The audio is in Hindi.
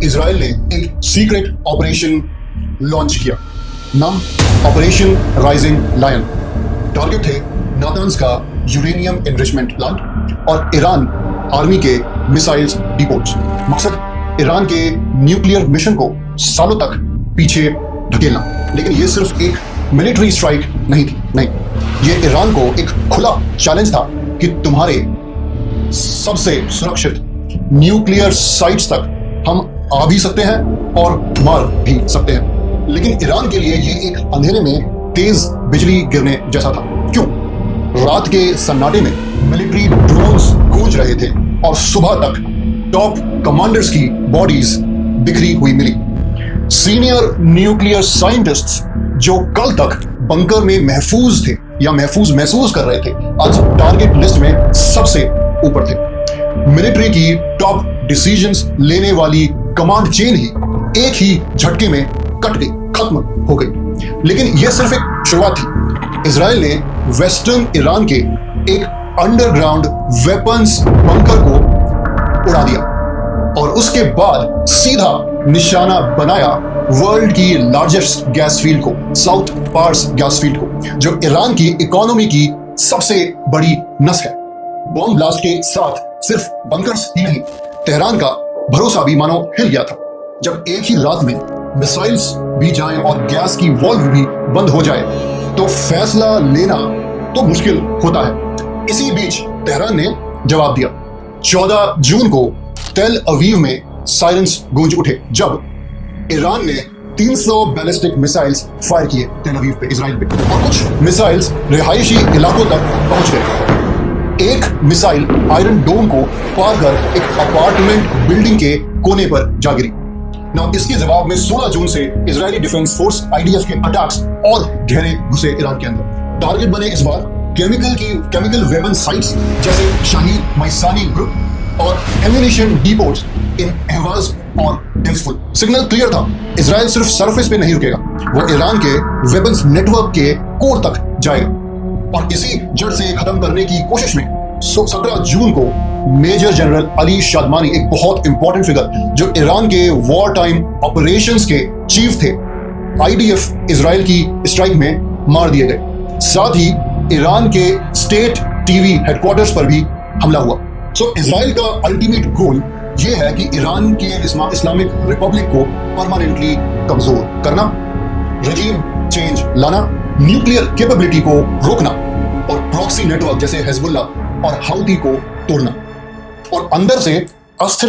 इजराइल ने एक सीक्रेट ऑपरेशन लॉन्च किया, नाम ऑपरेशन राइजिंग लायन। टारगेट थे नातान्स का यूरेनियम एनरिचमेंट प्लांट और ईरान आर्मी के मिसाइल्स डिपोट्स। मकसद ईरान के न्यूक्लियर मिशन को सालों तक पीछे धकेलना। लेकिन ये सिर्फ एक मिलिट्री स्ट्राइक नहीं थी, नहीं, ये ईरान को एक खुला चैलेंज था कि तुम्हारे सबसे सुरक्षित न्यूक्लियर साइट्स तक हम आ भी सकते हैं और मार भी सकते हैं। लेकिन ईरान के लिए ये एक अंधेरे में तेज बिजली गिरने जैसा था। क्यों? रात के सन्नाटे में मिलिट्री ड्रोन्स गूंज रहे थे और सुबह तक टॉप कमांडर्स की बॉडीज बिखरी हुई मिली। सीनियर न्यूक्लियर साइंटिस्ट्स जो कल तक बंकर में महफूज थे या महफूज महसूस कर रहे थे, आज टारगेट लिस्ट में सबसे ऊपर थे। मिलिट्री की टॉप डिसीजंस लेने वाली कमांड चेन ही एक ही झटके में कट गई, खत्म हो गई। लेकिन यह सिर्फ एक शुरुआत थी। इजराइल ने वेस्टर्न ईरान के एक अंडरग्राउंड वेपन्स बंकर को उड़ा दिया और उसके बाद सीधा निशाना बनाया वर्ल्ड की लार्जेस्ट गैस फील्ड को, साउथ पार्स गैस फील्ड को, जो ईरान की इकोनॉमी की सबसे बड़ी नस है। बॉम्ब ब्लास्ट के साथ सिर्फ बंकर्स ही नहीं, तेहरान का भरोसा भी मानो हिल गया था। जब एक ही रात में मिसाइल्स भी जाएं और गैस की वॉल्व भी बंद हो जाए तो फैसला लेना तो मुश्किल होता है। इसी बीच तेहरान ने जवाब दिया। 14 जून को तेल अवीव में साइरेंस गूंज उठे जब ईरान ने 300 बैलिस्टिक मिसाइल्स फायर किए तेल अवीव पे, इजराइल पे, और कुछ मिसाइल्स रिहायशी इलाकों तक पहुंच गए। एक मिसाइल आयरन डोम को पार कर एक अपार्टमेंट बिल्डिंग के कोने पर जा गिरी। ना इसके जवाब में 16 जून से इजरायली डिफेंस फोर्स IDF के अटैक्स और गहरे घुसे ईरान के अंदर। टारगेट बने इस बार केमिकल वेपन साइट्स जैसे शाहीन मैसानी ग्रुप और एम्यूनिशन डिपोट्स इन अहवाज और डेल्सफुल। सिग्नल क्लियर था, इजराइल सिर्फ सरफेस पे नहीं रुकेगा, वो ईरान के वेपन्स नेटवर्क के कोर तक जाएगा। और इसी जड़ से खत्म करने की कोशिश में 17 जून को मेजर जनरल अली शादमानी, एक बहुत इंपॉर्टेंट फिगर जो ईरान के वॉर टाइम ऑपरेशंस के चीफ थे, IDF इजराइल की स्ट्राइक में मार दिए गए। साथ ही ईरान के स्टेट टीवी हेडक्वार्टर्स पर भी हमला हुआ। सो इजराइल का अल्टीमेट गोल यह है कि ईरान के इस्लामिक रिपब्लिक को परमानेंटली कमजोर करना, रजीम चेंज लाना, न्यूक्लियर कैपेबिलिटी को रोकना और प्रॉक्सी नेटवर्क जैसे हिजबुल्लाह और हाउती को तोड़ना और अंदर से अस्थिर